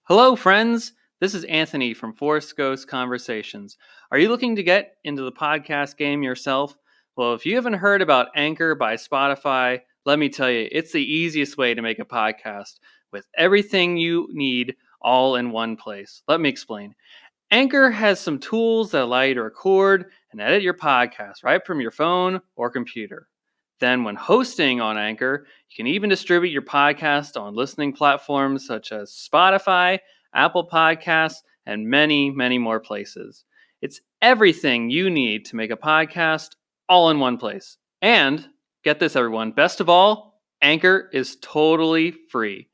Hello, friends. This is Anthony from Force Ghost Conversations. Are you looking to get into the podcast game yourself? Well, if you haven't heard about Anchor by Spotify, let me tell you, it's the easiest way to make a podcast with everything you need all in one place. Let me explain. Anchor has some tools that allow you to record and edit your podcast right from your phone or computer. Then, when hosting on Anchor, you can even distribute your podcast on listening platforms such as Spotify, Apple Podcasts, and many, many more places. It's everything you need to make a podcast all in one place. And get this, everyone, best of all, Anchor is totally free.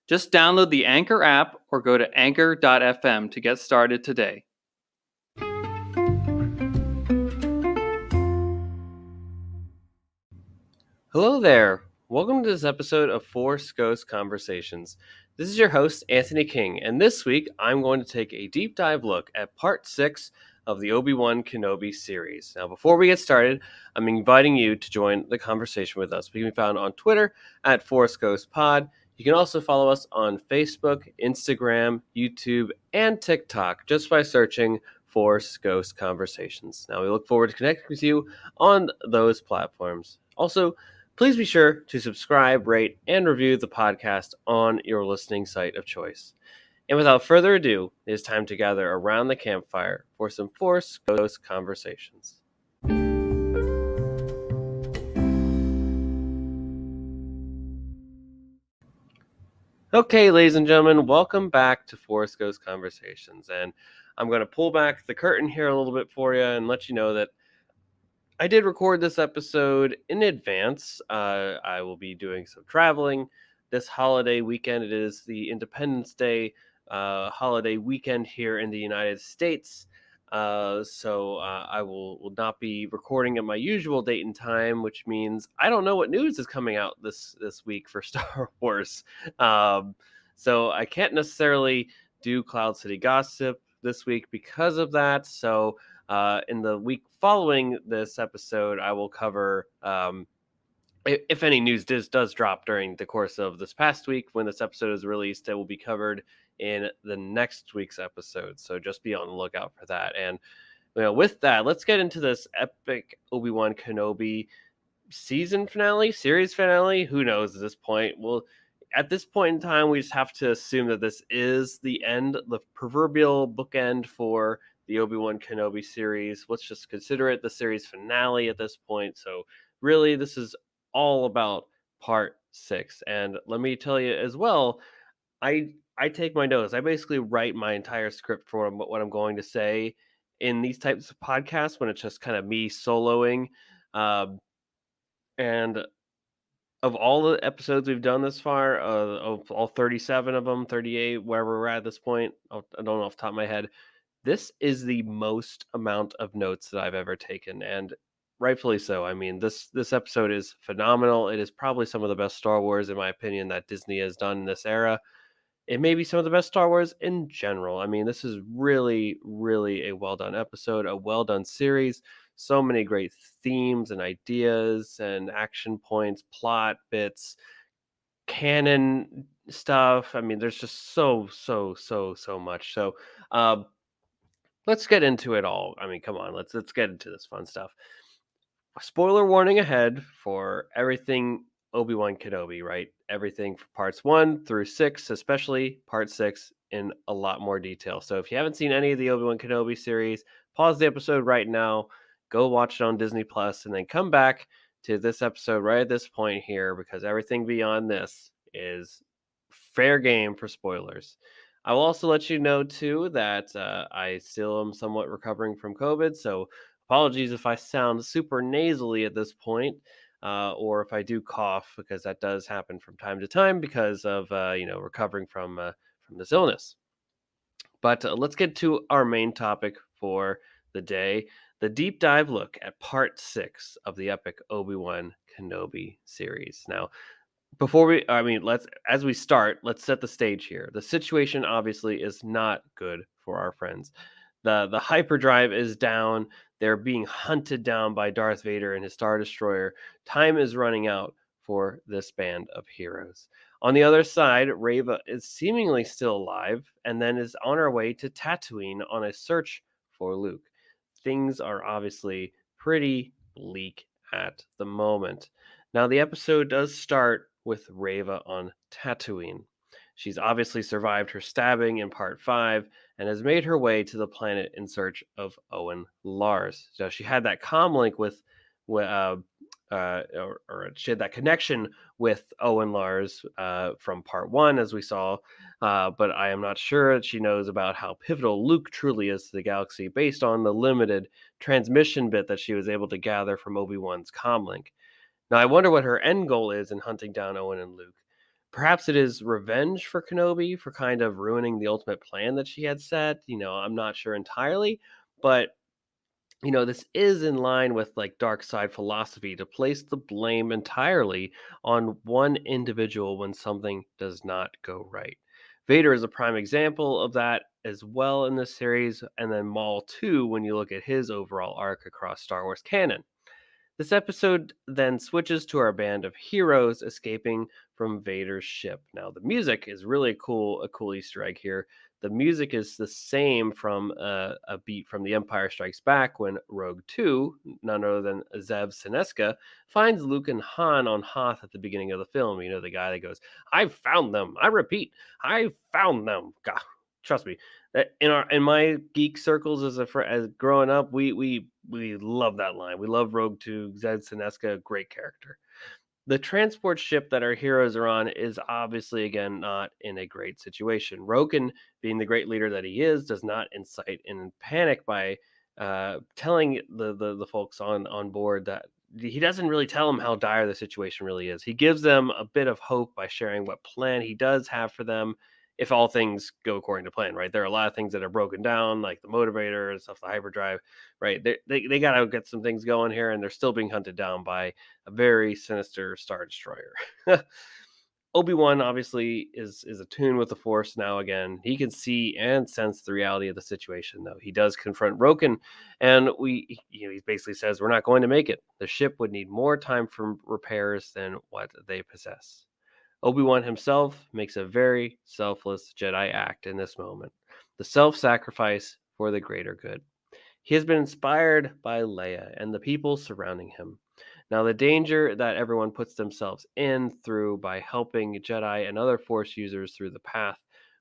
Just download the Anchor app or go to anchor.fm to get started today. Hello there. Welcome to this episode of Force Ghost Conversations. This is your host, Anthony King, and this week I'm going to take a deep dive look at part 6 of the Obi-Wan Kenobi series. Now, before we get started, I'm inviting you to join the conversation with us. We can be found on Twitter at Force Ghost Pod. You can also follow us on Facebook, Instagram, YouTube, and TikTok just by searching Force Ghost Conversations. Now, we look forward to connecting with you on those platforms. Also, please be sure to subscribe, rate, and review the podcast on your listening site of choice. And without further ado, it is time to gather around the campfire for some Force Ghost Conversations. Okay, ladies and gentlemen, welcome back to Force Ghost Conversations. And I'm going to pull back the curtain here a little bit for you and let you know that I did record this episode in advance. I will be doing some traveling this holiday weekend. It is the Independence Day holiday weekend here in the United States. So I will not be recording at my usual date and time, which means I don't know what news is coming out this week for Star Wars. So I can't necessarily do Cloud City Gossip this week because of that. So in the week following this episode, I will cover if any news does drop during the course of this past week when this episode is released. It will be covered in the next week's episode. So just be on the lookout for that. And with that, let's get into this epic Obi-Wan Kenobi series finale. Who knows at this point? Well, at this point in time, we just have to assume that this is the end, the proverbial bookend for the Obi-Wan Kenobi series. Let's just consider it the series finale at this point. So really, this is all about part 6. And let me tell you as well, I take my notes. I basically write my entire script for what I'm going to say in these types of podcasts when it's just kind of me soloing. And of all the episodes we've done this far, of all 37 of them, 38, wherever we're at this point, I don't know off the top of my head, this is the most amount of notes that I've ever taken, and rightfully so. I mean, this episode is phenomenal. It is probably some of the best Star Wars, in my opinion, that Disney has done in this era. It may be some of the best Star Wars in general. I mean, this is really, really a well-done episode, a well-done series. So many great themes and ideas and action points, plot bits, canon stuff. I mean, there's just so much. So, let's get into it all. I mean, come on, let's get into this fun stuff. Spoiler warning ahead for everything Obi-Wan Kenobi, right? Everything for parts 1 through 6, especially part 6 in a lot more detail. So if you haven't seen any of the Obi-Wan Kenobi series, pause the episode right now, go watch it on Disney Plus, and then come back to this episode right at this point here, because everything beyond this is fair game for spoilers. I will also let you know, too, that I still am somewhat recovering from COVID, so apologies if I sound super nasally at this point, or if I do cough, because that does happen from time to time because of, recovering from this illness. But let's get to our main topic for the day, the deep dive look at part 6 of the epic Obi-Wan Kenobi series. Now, as we start, let's set the stage here. The situation obviously is not good for our friends. The hyperdrive is down. They're being hunted down by Darth Vader and his Star Destroyer. Time is running out for this band of heroes. On the other side, Reva is seemingly still alive and then is on her way to Tatooine on a search for Luke. Things are obviously pretty bleak at the moment. Now, the episode does start with Reva on Tatooine. She's obviously survived her stabbing in part 5 and has made her way to the planet in search of Owen Lars. So she had that comm link with, or she had that connection with Owen Lars from part 1, as we saw, but I am not sure that she knows about how pivotal Luke truly is to the galaxy based on the limited transmission bit that she was able to gather from Obi-Wan's comlink. Now, I wonder what her end goal is in hunting down Owen and Luke. Perhaps it is revenge for Kenobi for kind of ruining the ultimate plan that she had set. I'm not sure entirely, but this is in line with like dark side philosophy to place the blame entirely on one individual when something does not go right. Vader is a prime example of that as well in this series, and then Maul too when you look at his overall arc across Star Wars canon. This episode then switches to our band of heroes escaping from Vader's ship. Now, the music is really a cool Easter egg here. The music is the same from a beat from The Empire Strikes Back when Rogue 2, none other than Zev Seneska, finds Luke and Han on Hoth at the beginning of the film. The guy that goes, "I found them. I repeat, I found them." God, trust me, in my geek circles as growing up, we love that line. We love Rogue 2, Zed Seneska, great character. The transport ship that our heroes are on is obviously again not in a great situation. Roken, being the great leader that he is, does not incite in panic by telling the folks on board that he doesn't really tell them how dire the situation really is. He gives them a bit of hope by sharing what plan he does have for them if all things go according to plan, right? There are a lot of things that are broken down, like the motivator and stuff, the hyperdrive, right? They got to get some things going here, and they're still being hunted down by a very sinister Star Destroyer. Obi-Wan obviously is attuned with the Force now again. He can see and sense the reality of the situation, though. He does confront Roken, and he basically says, "We're not going to make it. The ship would need more time for repairs than what they possess." Obi-Wan himself makes a very selfless Jedi act in this moment, the self-sacrifice for the greater good. He has been inspired by Leia and the people surrounding him. Now, the danger that everyone puts themselves in through by helping Jedi and other Force users through the path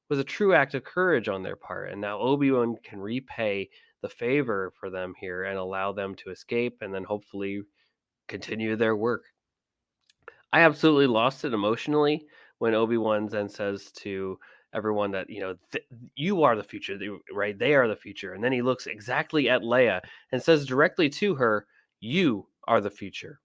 was a true act of courage on their part, and now Obi-Wan can repay the favor for them here and allow them to escape and then hopefully continue their work. I absolutely lost it emotionally when Obi-Wan then says to everyone that, you are the future, right? They are the future. And then he looks exactly at Leia and says directly to her, "You are the future."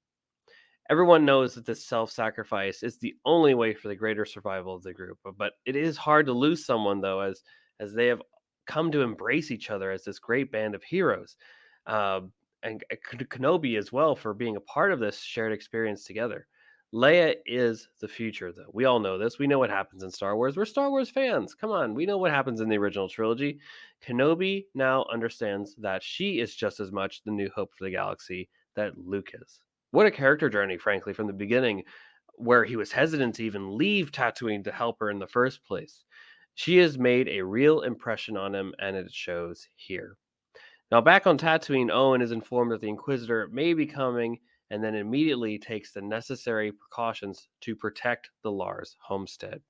Everyone knows that this self-sacrifice is the only way for the greater survival of the group, but it is hard to lose someone though, as they have come to embrace each other as this great band of heroes, and Kenobi as well for being a part of this shared experience together. Leia is the future, though. We all know this. We know what happens in Star Wars. We're Star Wars fans. Come on, we know what happens in the original trilogy. Kenobi now understands that she is just as much the new hope for the galaxy that Luke is. What a character journey, frankly, from the beginning, where he was hesitant to even leave Tatooine to help her in the first place. She has made a real impression on him, and it shows here. Now, back on Tatooine, Owen is informed that the Inquisitor may be coming and then immediately takes the necessary precautions to protect the Lars homestead.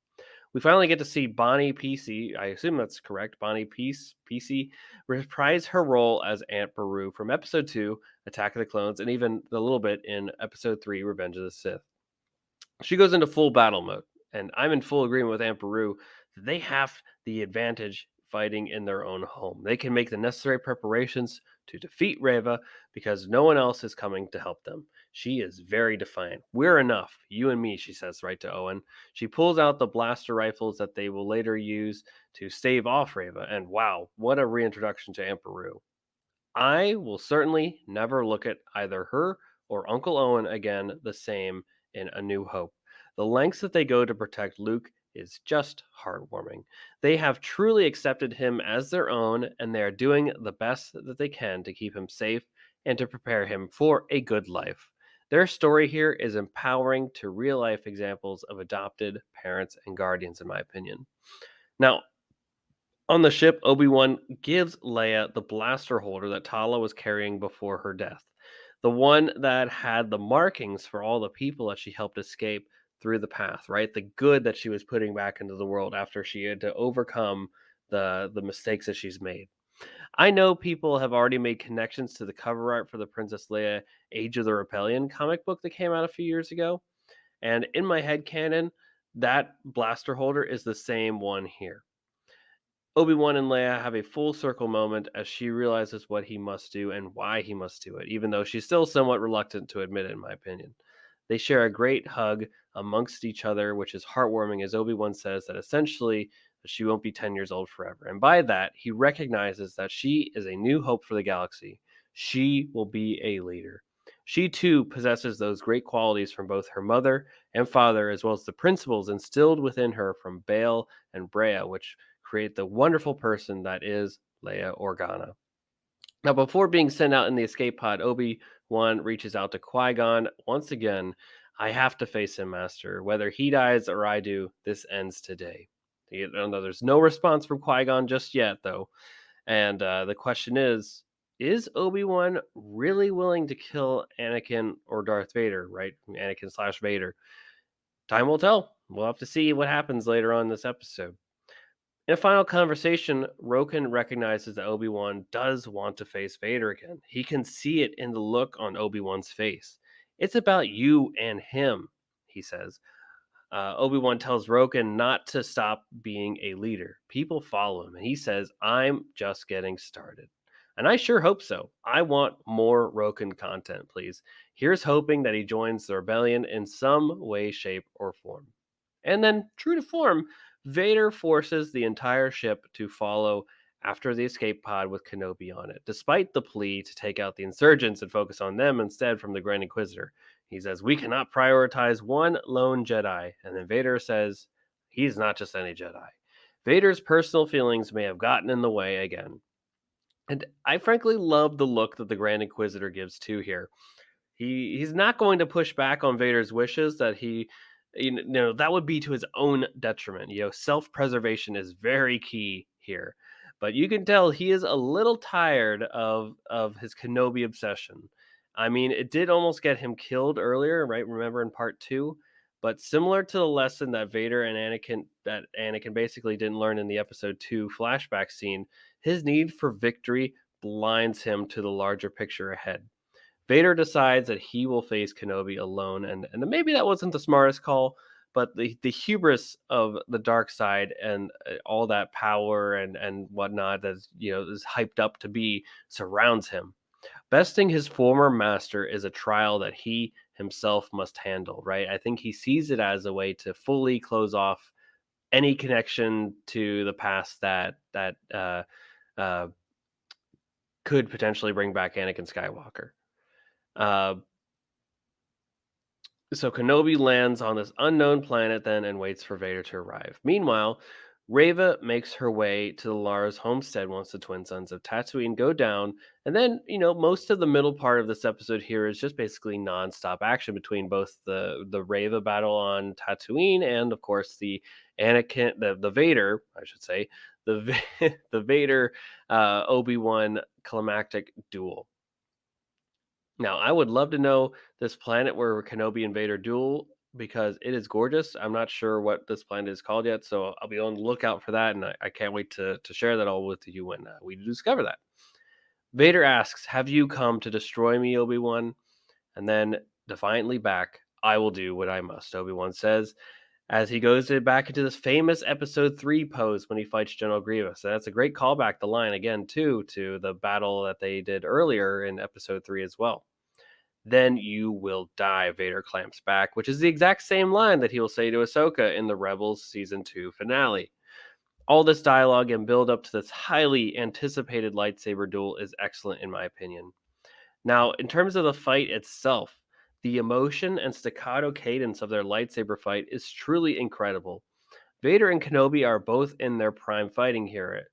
We finally get to see Bonnie PC, I assume that's correct, Bonnie PC, reprise her role as Aunt Beru from Episode 2, Attack of the Clones, and even a little bit in Episode 3, Revenge of the Sith. She goes into full battle mode, and I'm in full agreement with Aunt Beru that they have the advantage fighting in their own home. They can make the necessary preparations to defeat Reva because no one else is coming to help them. She is very defiant. "We're enough, you and me," she says right to Owen. She pulls out the blaster rifles that they will later use to stave off Reva, and wow, what a reintroduction to Aunt Beru. I will certainly never look at either her or Uncle Owen again the same in A New Hope. The lengths that they go to protect Luke is just heartwarming. They have truly accepted him as their own, and they are doing the best that they can to keep him safe and to prepare him for a good life. Their story here is empowering to real life examples of adopted parents and guardians, in my opinion. Now, on the ship, Obi-Wan gives Leia the blaster holder that Tala was carrying before her death. The one that had the markings for all the people that she helped escape through the path, right? The good that she was putting back into the world after she had to overcome the mistakes that she's made. I know people have already made connections to the cover art for the Princess Leia Age of the Rebellion comic book that came out a few years ago. And in my head canon, that blaster holder is the same one here. Obi-Wan and Leia have a full circle moment as she realizes what he must do and why he must do it, even though she's still somewhat reluctant to admit it, in my opinion. They share a great hug amongst each other, which is heartwarming as Obi-Wan says that essentially she won't be 10 years old forever. And by that, he recognizes that she is a new hope for the galaxy. She will be a leader. She too possesses those great qualities from both her mother and father, as well as the principles instilled within her from Bail and Brea, which create the wonderful person that is Leia Organa. Now, before being sent out in the escape pod, Obi-Wan reaches out to Qui-Gon once again. I have to face him, Master. Whether he dies or I do, this ends today. There's no response from Qui-Gon just yet, though. And the question is Obi-Wan really willing to kill Anakin or Darth Vader, right? Anakin/Vader. Time will tell. We'll have to see what happens later on in this episode. In a final conversation, Roken recognizes that Obi-Wan does want to face Vader again. He can see it in the look on Obi-Wan's face. It's about you and him, he says. Obi-Wan tells Roken not to stop being a leader. People follow him, and he says, I'm just getting started. And I sure hope so. I want more Roken content, please. Here's hoping that he joins the rebellion in some way, shape, or form. And then, true to form, Vader forces the entire ship to follow after the escape pod with Kenobi on it, despite the plea to take out the insurgents and focus on them instead from the Grand Inquisitor. He says, we cannot prioritize one lone Jedi. And then Vader says, he's not just any Jedi. Vader's personal feelings may have gotten in the way again. And I frankly love the look that the Grand Inquisitor gives too here. He's not going to push back on Vader's wishes that that would be to his own detriment. Self-preservation is very key here. But you can tell he is a little tired of his Kenobi obsession. I mean, it did almost get him killed earlier, right? Remember in part 2? But similar to the lesson that Vader and Anakin basically didn't learn in the episode 2 flashback scene, his need for victory blinds him to the larger picture ahead. Vader decides that he will face Kenobi alone, and maybe that wasn't the smartest call, but the hubris of the dark side and all that power and whatnot that is hyped up to be surrounds him. Besting his former master is a trial that he himself must handle, right? I think he sees it as a way to fully close off any connection to the past that uh, could potentially bring back Anakin Skywalker. So Kenobi lands on this unknown planet then and waits for Vader to arrive. Meanwhile, Reva makes her way to the Lars homestead once the twin sons of Tatooine go down. And then, most of the middle part of this episode here is just basically nonstop action between both the Reva battle on Tatooine and, of course, the Anakin, the Vader, I should say, the Vader Obi-Wan climactic duel. Now, I would love to know this planet where Kenobi and Vader duel because it is gorgeous. I'm not sure what this planet is called yet, so I'll be on the lookout for that, and I can't wait to share that all with you when we discover that. Vader asks, have you come to destroy me, Obi-Wan? And then, defiantly back, I will do what I must, Obi-Wan says, as he goes back into this famous Episode 3 pose when he fights General Grievous. And that's a great callback, the line, again, too, to the battle that they did earlier in Episode 3 as well. Then you will die, Vader clamps back, which is the exact same line that he will say to Ahsoka in the Rebels Season 2 finale. All this dialogue and build up to this highly anticipated lightsaber duel is excellent in my opinion. Now, in terms of the fight itself, the emotion and staccato cadence of their lightsaber fight is truly incredible. Vader and Kenobi are both in their prime fighting here,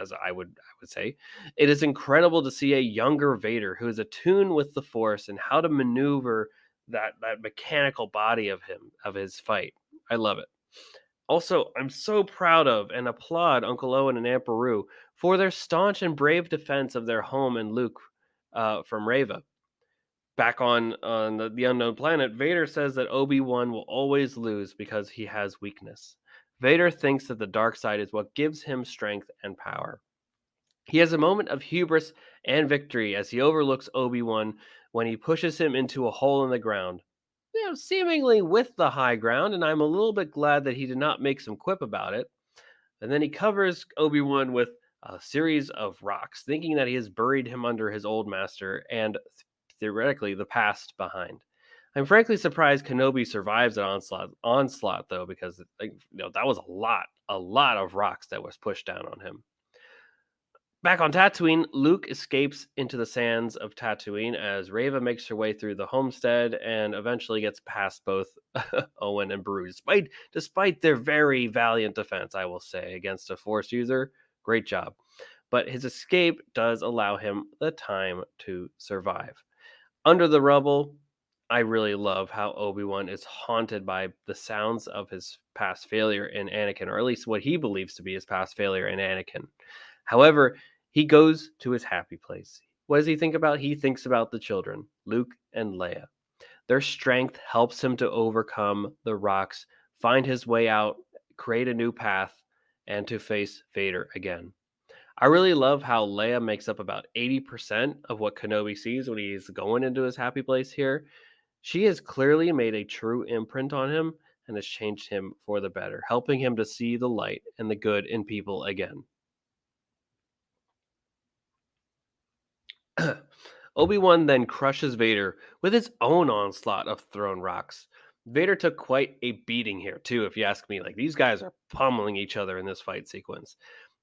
as I would say. It is incredible to see a younger Vader who is attuned with the Force and how to maneuver that mechanical body of his fight. I love it. Also, I'm so proud of and applaud Uncle Owen and Aunt Beru for their staunch and brave defense of their home and Luke from Reva. Back on the unknown planet, Vader says that Obi-Wan will always lose because he has weakness. Vader thinks that the dark side is what gives him strength and power. He has a moment of hubris and victory as he overlooks Obi-Wan when he pushes him into a hole in the ground, seemingly with the high ground, and I'm a little bit glad that he did not make some quip about it. And then he covers Obi-Wan with a series of rocks, thinking that he has buried him under his old master and theoretically the past behind. I'm frankly surprised Kenobi survives an onslaught though, because that was a lot of rocks that was pushed down on him. Back on Tatooine, Luke escapes into the sands of Tatooine as Reva makes her way through the homestead and eventually gets past both Owen and Beru, despite their very valiant defense, I will say, against a Force user. Great job. But his escape does allow him the time to survive. Under the rubble, I really love how Obi-Wan is haunted by the sounds of his past failure in Anakin, or at least what he believes to be his past failure in Anakin. However, he goes to his happy place. What does he think about? He thinks about the children, Luke and Leia. Their strength helps him to overcome the rocks, find his way out, create a new path, and to face Vader again. I really love how Leia makes up about 80% of what Kenobi sees when he's going into his happy place here. She has clearly made a true imprint on him and has changed him for the better, helping him to see the light and the good in people again. Obi-Wan then crushes Vader with his own onslaught of thrown rocks. Vader took quite a beating here, too, if you ask me. Like, these guys are pummeling each other in this fight sequence.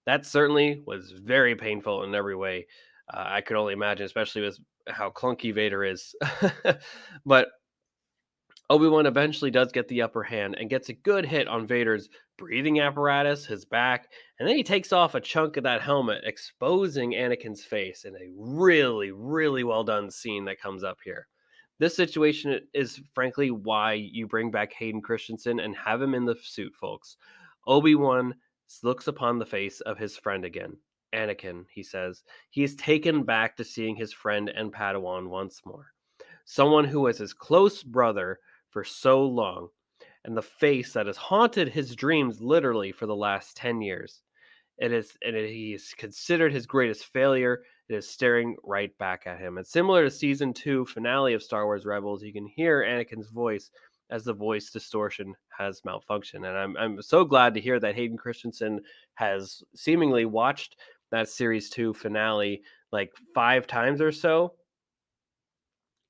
That certainly was very painful in every way. I could only imagine, especially with how clunky Vader is. But Obi-Wan eventually does get the upper hand and gets a good hit on Vader's breathing apparatus, his back, and then he takes off a chunk of that helmet, exposing Anakin's face in a really, really well done scene that comes up here. This situation is frankly why you bring back Hayden Christensen and have him in the suit, folks. Obi-Wan looks upon the face of his friend again. Anakin, he says. He is taken back to seeing his friend and Padawan once more. Someone who was his close brother for so long, and the face that has haunted his dreams literally for the last 10 years. He is considered his greatest failure. It is staring right back at him. And similar to season 2 finale of Star Wars Rebels, you can hear Anakin's voice as the voice distortion has malfunctioned. And I'm so glad to hear that Hayden Christensen has seemingly watched that series 2 finale like 5 times or so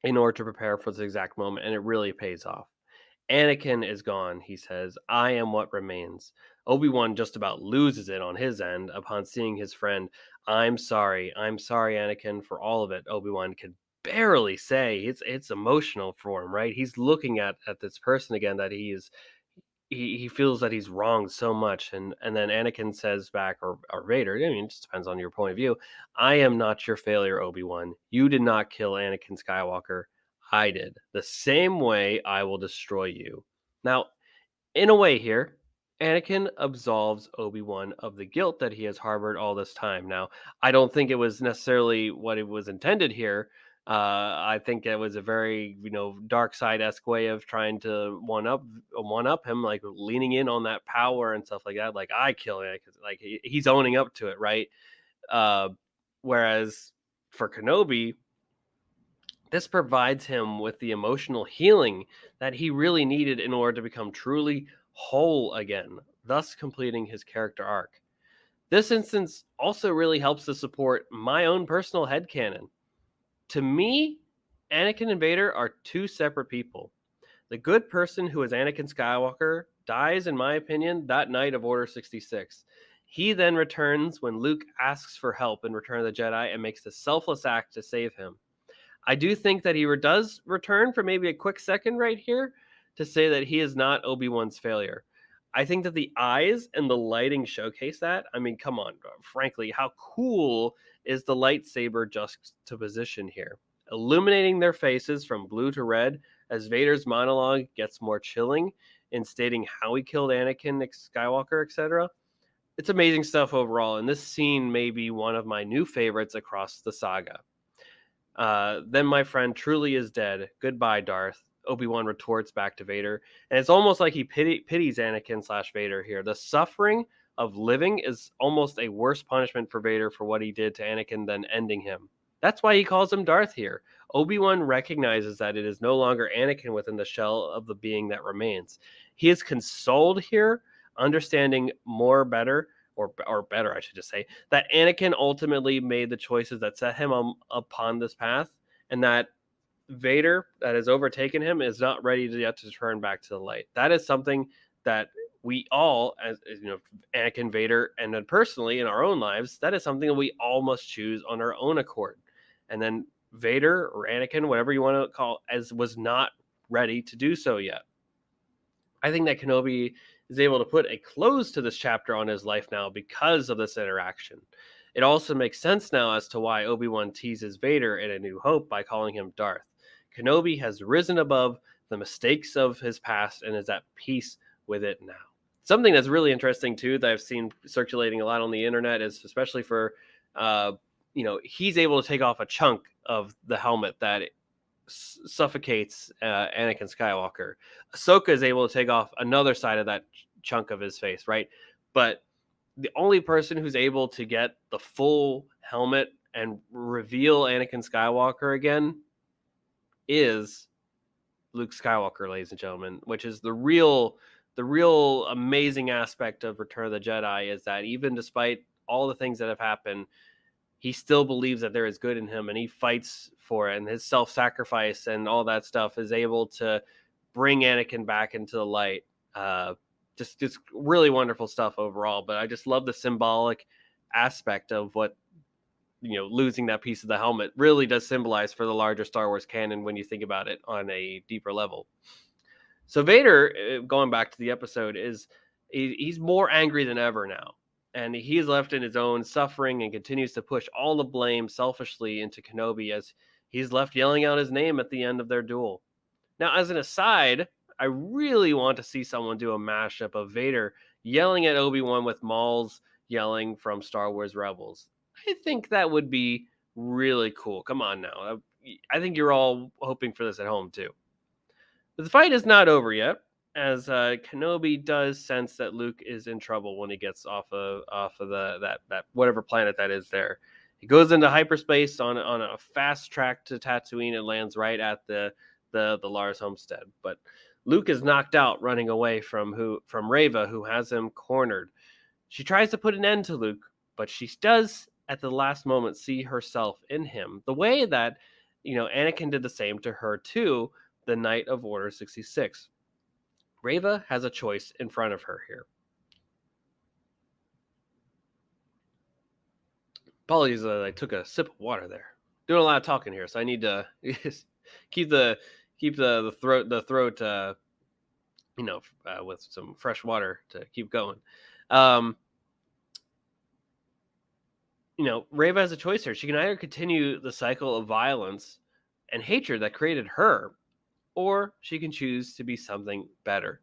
in order to prepare for this exact moment, and it really pays off. Anakin is gone, he says. I am what remains. Obi-Wan just about loses it on his end upon seeing his friend. I'm sorry, Anakin, for all of it. Obi-Wan can barely say. It's emotional for him, right? He's looking at this person again that he feels that he's wronged so much, and then Anakin says back, or Vader, I mean, it just depends on your point of view. I am not your failure, Obi-Wan. You did not kill Anakin Skywalker. I did. The same way I will destroy you. Now, in a way here, Anakin absolves Obi-Wan of the guilt that he has harbored all this time. Now, I don't think it was necessarily what it was intended here. I think it was a very, dark side-esque way of trying to one up him, like leaning in on that power and stuff like that. Like, I kill it, like he's owning up to it, right? Whereas for Kenobi, this provides him with the emotional healing that he really needed in order to become truly whole again, thus completing his character arc. This instance also really helps to support my own personal headcanon. To me, Anakin and Vader are two separate people. The good person who is Anakin Skywalker dies, in my opinion, that night of Order 66. He then returns when Luke asks for help in Return of the Jedi and makes the selfless act to save him. I do think that he does return for maybe a quick second right here to say that he is not Obi-Wan's failure. I think that the eyes and the lighting showcase that. I mean, come on, frankly, how cool is the lightsaber juxtaposition here? Illuminating their faces from blue to red as Vader's monologue gets more chilling in stating how he killed Anakin Skywalker, etc. It's amazing stuff overall, and this scene may be one of my new favorites across the saga. Then my friend truly is dead. Goodbye, Darth. Obi-Wan retorts back to Vader, and it's almost like he pities Anakin / Vader here. The suffering of living is almost a worse punishment for Vader for what he did to Anakin than ending him. That's why he calls him Darth here. Obi-Wan recognizes that it is no longer Anakin within the shell of the being that remains. He is consoled here, understanding more better, or better, I should just say, that Anakin ultimately made the choices that set him upon this path, and that Vader, that has overtaken him, is not ready yet to turn back to the light. That is something that we all, as you know, Anakin, Vader, and then personally in our own lives, that is something that we all must choose on our own accord. And then Vader or Anakin, whatever you want to call, as was not ready to do so yet. I think that Kenobi is able to put a close to this chapter on his life now because of this interaction. It also makes sense now as to why Obi-Wan teases Vader in A New Hope by calling him Darth. Kenobi has risen above the mistakes of his past and is at peace with it now. Something that's really interesting too that I've seen circulating a lot on the internet is, especially for he's able to take off a chunk of the helmet that suffocates Anakin Skywalker. Ahsoka is able to take off another side of that chunk of his face, right? But the only person who's able to get the full helmet and reveal Anakin Skywalker again is Luke Skywalker, ladies and gentlemen, which is the real amazing aspect of Return of the Jedi, is that even despite all the things that have happened, he still believes that there is good in him, and he fights for it, and his self-sacrifice and all that stuff is able to bring Anakin back into the light. Just really wonderful stuff overall, but I just love the symbolic aspect of what, losing that piece of the helmet really does symbolize for the larger Star Wars canon when you think about it on a deeper level. So Vader, going back to the episode, he's more angry than ever now. And he is left in his own suffering and continues to push all the blame selfishly into Kenobi as he's left yelling out his name at the end of their duel. Now, as an aside, I really want to see someone do a mashup of Vader yelling at Obi-Wan with Maul's yelling from Star Wars Rebels. I think that would be really cool. Come on now. I think you're all hoping for this at home too. But the fight is not over yet, as Kenobi does sense that Luke is in trouble when he gets off of that whatever planet that is there. He goes into hyperspace on a fast track to Tatooine and lands right at the Lars homestead. But Luke is knocked out running away from Reva, who has him cornered. She tries to put an end to Luke, but she does at the last moment see herself in him, the way that Anakin did the same to her too the night of Order 66. Reva has a choice in front of her here. Apologies that I took a sip of water there. Doing a lot of talking here, so I need to keep the throat with some fresh water to keep going. Reva has a choice here. She can either continue the cycle of violence and hatred that created her, or she can choose to be something better.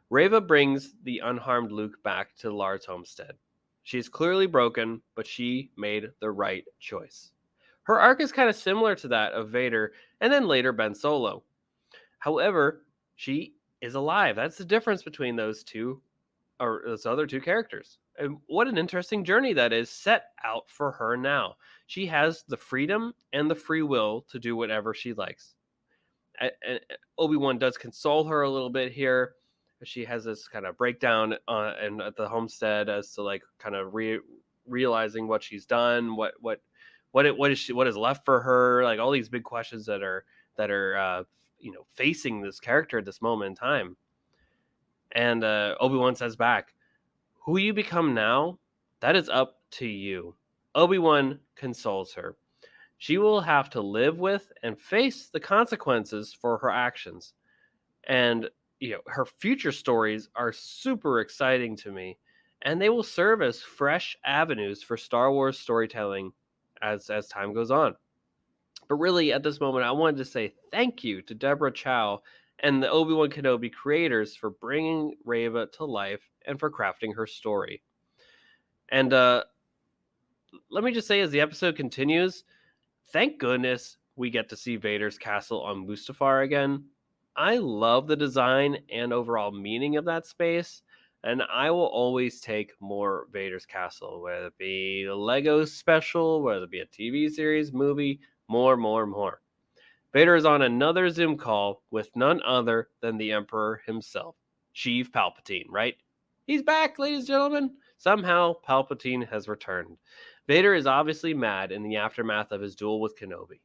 Reva brings the unharmed Luke back to Lars' homestead. She is clearly broken, but she made the right choice. Her arc is kind of similar to that of Vader and then later Ben Solo. However, she is alive. That's the difference between those other two characters. And what an interesting journey that is set out for her now. She has the freedom and the free will to do whatever she likes. Obi-Wan does console her a little bit here. She has this kind of breakdown and at the homestead as to kind of realizing what she's done, what is left for her, all these big questions that are facing this character at this moment in time. And Obi-Wan says back, "Who you become now, that is up to you." Obi-Wan consoles her. She will have to live with and face the consequences for her actions. And her future stories are super exciting to me, and they will serve as fresh avenues for Star Wars storytelling as time goes on. But really, at this moment, I wanted to say thank you to Deborah Chow and the Obi-Wan Kenobi creators for bringing Reva to life and for crafting her story. And let me just say, as the episode continues, thank goodness we get to see Vader's castle on Mustafar again. I love the design and overall meaning of that space, and I will always take more Vader's castle, whether it be a Lego special, whether it be a TV series, movie, more, more, more. Vader is on another Zoom call with none other than the Emperor himself, Sheev Palpatine, right? He's back, ladies and gentlemen. Somehow, Palpatine has returned. Vader is obviously mad in the aftermath of his duel with Kenobi.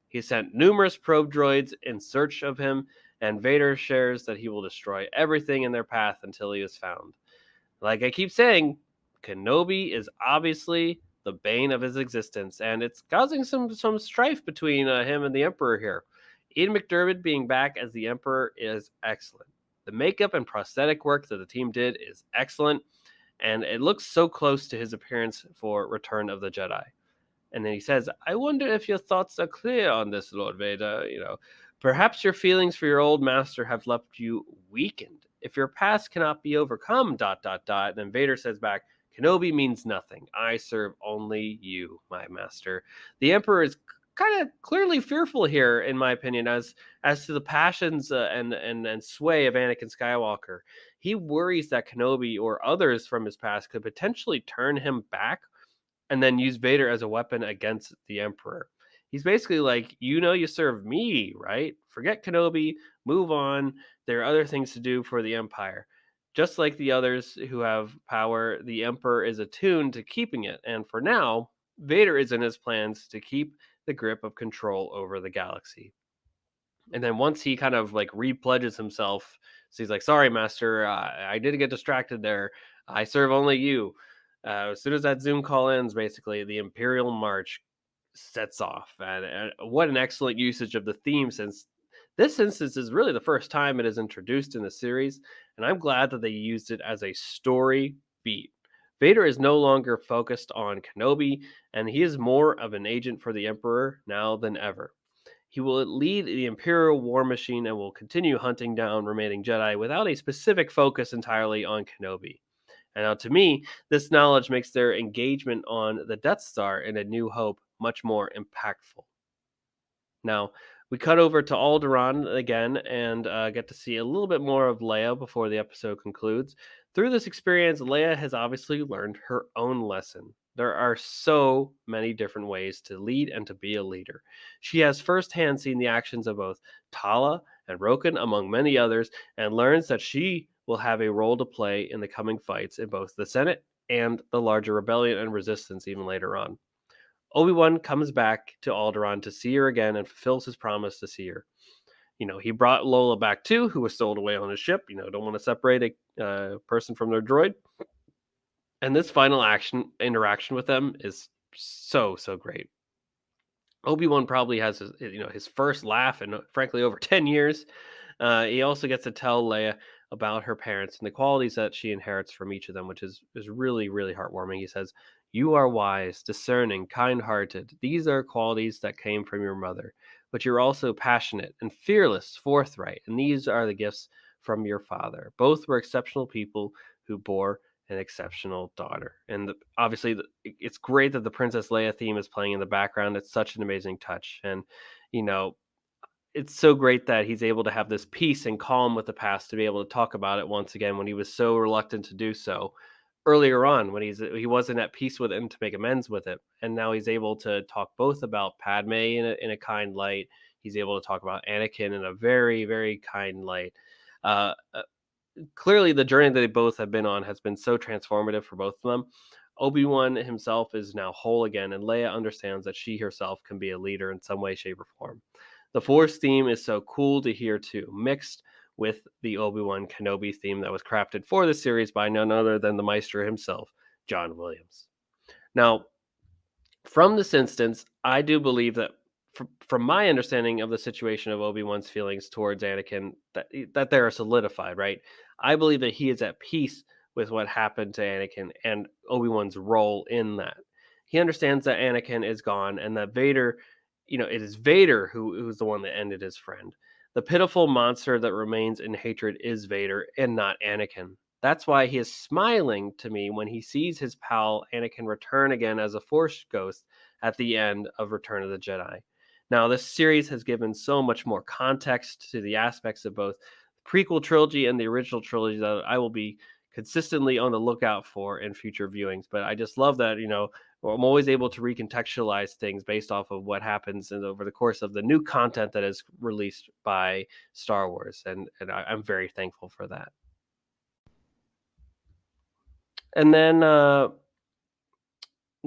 He sent numerous probe droids in search of him, and Vader shares that he will destroy everything in their path until he is found. Like I keep saying, Kenobi is obviously the bane of his existence, and it's causing some strife between him and the Emperor here. Ian McDiarmid being back as the Emperor is excellent. The makeup and prosthetic work that the team did is excellent, and it looks so close to his appearance for Return of the Jedi. And then he says, "I wonder if your thoughts are clear on this, Lord Vader. Perhaps your feelings for your old master have left you weakened. If your past cannot be overcome, dot, dot, dot." And then Vader says back, "Kenobi means nothing. I serve only you, my master." The Emperor is kind of clearly fearful here, in my opinion, as to the passions and sway of Anakin Skywalker. He worries that Kenobi or others from his past could potentially turn him back and then use Vader as a weapon against the Emperor. He's basically like, you serve me, right? Forget Kenobi, move on. There are other things to do for the Empire. Just like the others who have power, the Emperor is attuned to keeping it. And for now, Vader is in his plans to keep the grip of control over the galaxy. And then once he kind of like repledges himself, so he's like, "Sorry, Master, I did get distracted there. I serve only you." As soon as that Zoom call ends, basically, the Imperial March sets off. And what an excellent usage of the theme, since this instance is really the first time it is introduced in the series. And I'm glad that they used it as a story beat. Vader is no longer focused on Kenobi, and he is more of an agent for the Emperor now than ever. He will lead the Imperial war machine and will continue hunting down remaining Jedi without a specific focus entirely on Kenobi. And now, to me, this knowledge makes their engagement on the Death Star in A New Hope much more impactful. Now, we cut over to Alderaan again and get to see a little bit more of Leia before the episode concludes. Through this experience, Leia has obviously learned her own lesson. There are so many different ways to lead and to be a leader. She has firsthand seen the actions of both Tala and Roken, among many others, and learns that she will have a role to play in the coming fights in both the Senate and the larger rebellion and resistance even later on. Obi-Wan comes back to Alderaan to see her again and fulfills his promise to see her. He brought Lola back too, who was stowed away on his ship. Don't want to separate a person from their droid. And this final interaction with them is so great. Obi-Wan probably has his first laugh in frankly over 10 years. He also gets to tell Leia about her parents and the qualities that she inherits from each of them, which is really, really heartwarming. He says, "You are wise, discerning, kind-hearted. These are qualities that came from your mother. But you're also passionate and fearless, forthright, and these are the gifts from your father. Both were exceptional people who bore an exceptional daughter." And obviously, it's great that the Princess Leia theme is playing in the background. It's such an amazing touch. And, you know, it's so great that he's able to have this peace and calm with the past to be able to talk about it once again when he was so reluctant to do so earlier on, when he wasn't at peace with it and to make amends with it. And now he's able to talk both about Padme in a kind light. He's able to talk about Anakin in a very, very kind light. Uh, uh, Clearly, the journey that they both have been on has been so transformative for both of them. Obi-Wan himself is now whole again, and Leia understands that she herself can be a leader in some way, shape, or form. The Force theme is so cool to hear too, mixed with the Obi-Wan Kenobi theme that was crafted for the series by none other than the Maestro himself, John Williams. Now, from this instance, I do believe that from my understanding of the situation of Obi-Wan's feelings towards Anakin, that they are solidified, right? I believe that he is at peace with what happened to Anakin and Obi-Wan's role in that. He understands that Anakin is gone and that Vader it is Vader who's the one that ended his friend. The pitiful monster that remains in hatred is Vader and not Anakin. That's why he is smiling to me when he sees his pal Anakin return again as a Force ghost at the end of Return of the Jedi. Now, this series has given so much more context to the aspects of both the prequel trilogy and the original trilogy that I will be consistently on the lookout for in future viewings. But I just love that, I'm always able to recontextualize things based off of what happens over the course of the new content that is released by Star Wars. And I'm very thankful for that. And then, so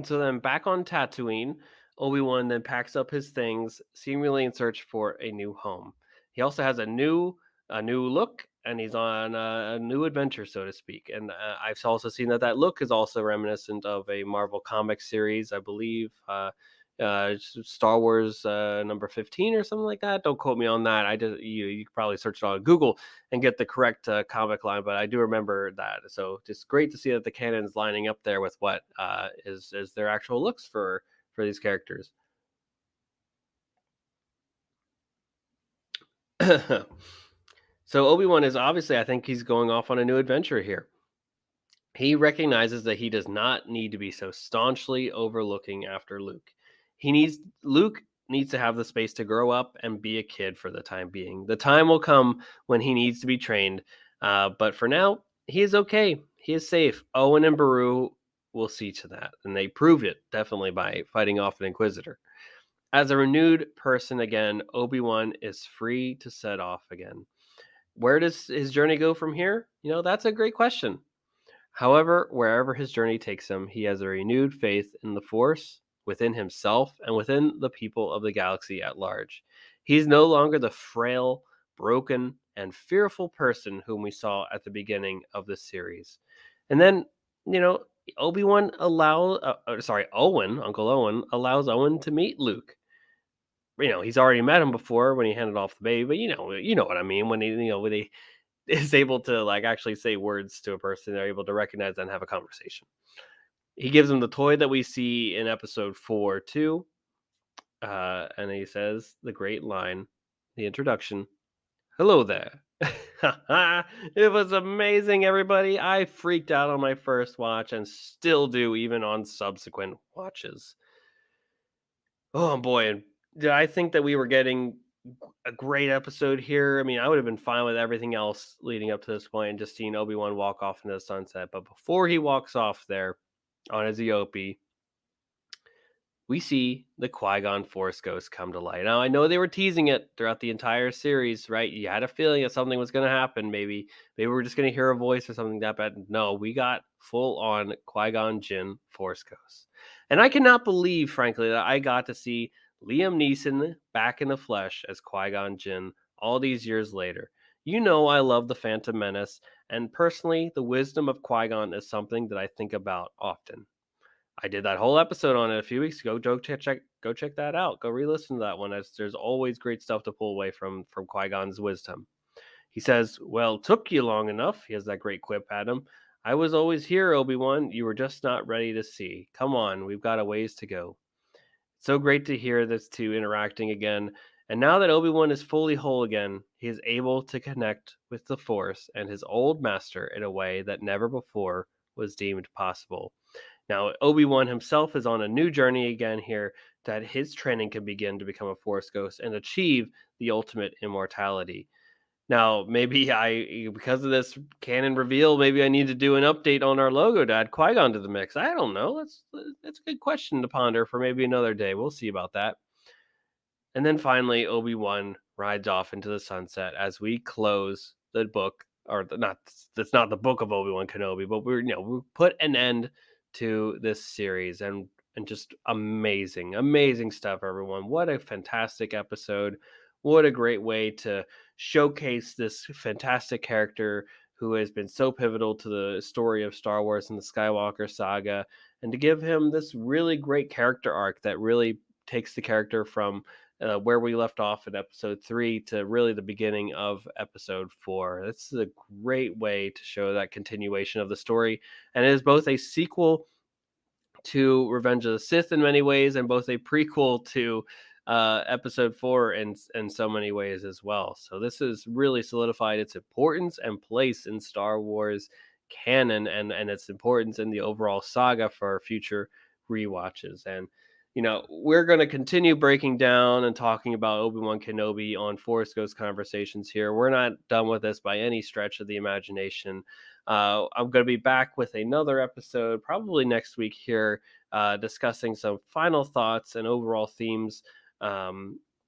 then back on Tatooine, Obi-Wan then packs up his things, seemingly in search for a new home. He also has a new look, and he's on a new adventure, so to speak. And I've also seen that look is also reminiscent of a Marvel comic series, I believe. Star Wars number 15 or something like that. Don't quote me on that. You could probably search it on Google and get the correct comic line, but I do remember that. So just great to see that the canon's lining up there with what is their actual looks for these characters. So Obi-Wan is obviously, I think he's going off on a new adventure here. He recognizes that he does not need to be so staunchly overlooking after Luke. Luke needs to have the space to grow up and be a kid for the time being. The time will come when he needs to be trained, but for now, he is okay. He is safe. Owen and Beru will see to that, and they proved it definitely by fighting off an Inquisitor. As a renewed person again, Obi-Wan is free to set off again. Where does his journey go from here? That's a great question. However, wherever his journey takes him, he has a renewed faith in the Force, within himself, and within the people of the galaxy at large. He's no longer the frail, broken, and fearful person whom we saw at the beginning of the series. And then, Obi-Wan Uncle Owen allows Owen to meet Luke. He's already met him before when he handed off the baby, but you know what I mean, when he is able to actually say words to a person, they're able to recognize and have a conversation. He gives him the toy that we see in episode 4 too, and he says the great line, the introduction, "Hello there." It was amazing, everybody. I freaked out on my first watch and still do even on subsequent watches. Oh boy, and I think that we were getting a great episode here. I mean, I would have been fine with everything else leading up to this point and just seeing Obi-Wan walk off into the sunset. But before he walks off there on his Eopie, we see the Qui-Gon Force Ghost come to light. Now, I know they were teasing it throughout the entire series, right? You had a feeling that something was going to happen. Maybe we were just going to hear a voice or something that bad. No, we got full-on Qui-Gon Jinn Force Ghost. And I cannot believe, frankly, that I got to see Liam Neeson back in the flesh as Qui-Gon Jinn all these years later. I love The Phantom Menace, and personally, the wisdom of Qui-Gon is something that I think about often. I did that whole episode on it a few weeks ago. Go check that out. Go re-listen to that one, as there's always great stuff to pull away from Qui-Gon's wisdom. He says, "Well, took you long enough." He has that great quip at him. "I was always here, Obi-Wan. You were just not ready to see. Come on, we've got a ways to go." So great to hear this two interacting again. And now that Obi-Wan is fully whole again, he is able to connect with the Force and his old master in a way that never before was deemed possible. Now, Obi-Wan himself is on a new journey again here, that his training can begin to become a Force ghost and achieve the ultimate immortality. Now, maybe because of this canon reveal, maybe I need to do an update on our logo to add Qui-Gon to the mix. I don't know. That's a good question to ponder for maybe another day. We'll see about that. And then finally, Obi-Wan rides off into the sunset as we close the book, that's not the book of Obi-Wan Kenobi, but we put an end to this series, and just amazing stuff, everyone. What a fantastic episode. What a great way to showcase this fantastic character who has been so pivotal to the story of Star Wars and the Skywalker saga, and to give him this really great character arc that really takes the character from where we left off in episode 3 to really the beginning of episode 4. This is a great way to show that continuation of the story, and it is both a sequel to Revenge of the Sith in many ways, and both a prequel to episode 4 in so many ways as well. So this has really solidified its importance and place in Star Wars canon, and its importance in the overall saga for future rewatches. And we're going to continue breaking down and talking about Obi-Wan Kenobi on Force Ghost Conversations here. We're not done with this by any stretch of the imagination. I'm going to be back with another episode probably next week here, discussing some final thoughts and overall themes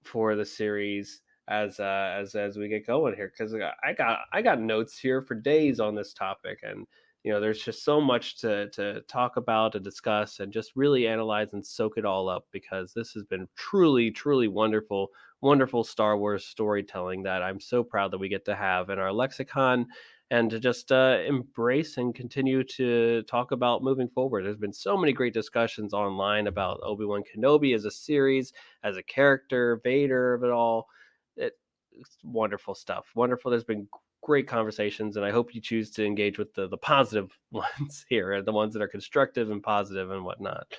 for the series as we get going here, because I got notes here for days on this topic. And there's just so much to talk about and discuss and just really analyze and soak it all up, because this has been truly wonderful Star Wars storytelling that I'm so proud that we get to have in our lexicon, and to just embrace and continue to talk about moving forward. There's been so many great discussions online about Obi-Wan Kenobi as a series, as a character, Vader of it all. It's wonderful stuff. Wonderful. There's been great conversations, and I hope you choose to engage with the positive ones here, the ones that are constructive and positive and whatnot.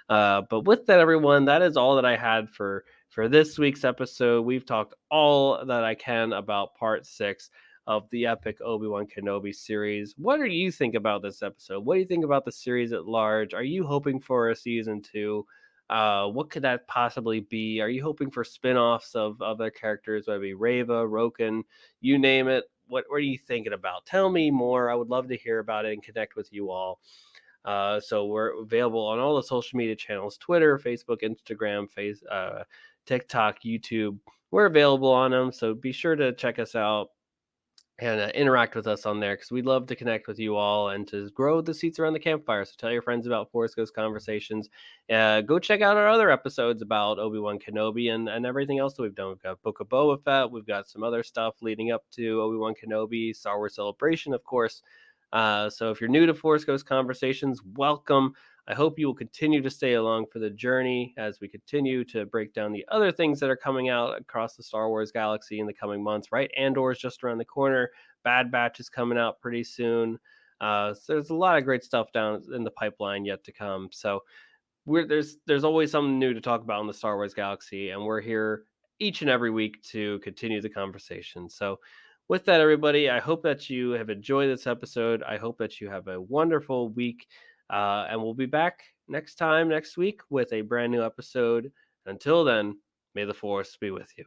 But with that, everyone, that is all that I had for this week's episode. We've talked all that I can about part 6 of the epic Obi-Wan Kenobi series. What do you think about this episode? What do you think about the series at large? Are you hoping for a season 2? What could that possibly be? Are you hoping for spin-offs of other characters, whether it be Reva, Roken, you name it? What are you thinking about? Tell me more. I would love to hear about it and connect with you all. So we're available on all the social media channels: Twitter, Facebook, Instagram, TikTok, YouTube. We're available on them, so be sure to check us out and interact with us on there, because we'd love to connect with you all and to grow the seats around the campfire. So tell your friends about Force Ghost Conversations. Go check out our other episodes about Obi-Wan Kenobi and everything else that we've done. We've got Book of Boba Fett. We've got some other stuff leading up to Obi-Wan Kenobi, Star Wars Celebration, of course. So if you're new to Force Ghost Conversations, welcome. I hope you will continue to stay along for the journey as we continue to break down the other things that are coming out across the Star Wars galaxy in the coming months, right? Andor is just around the corner. Bad Batch is coming out pretty soon. So there's a lot of great stuff down in the pipeline yet to come. So there's always something new to talk about in the Star Wars galaxy, and we're here each and every week to continue the conversation. So with that, everybody, I hope that you have enjoyed this episode. I hope that you have a wonderful week. And we'll be back next week with a brand new episode. Until then, may the Force be with you.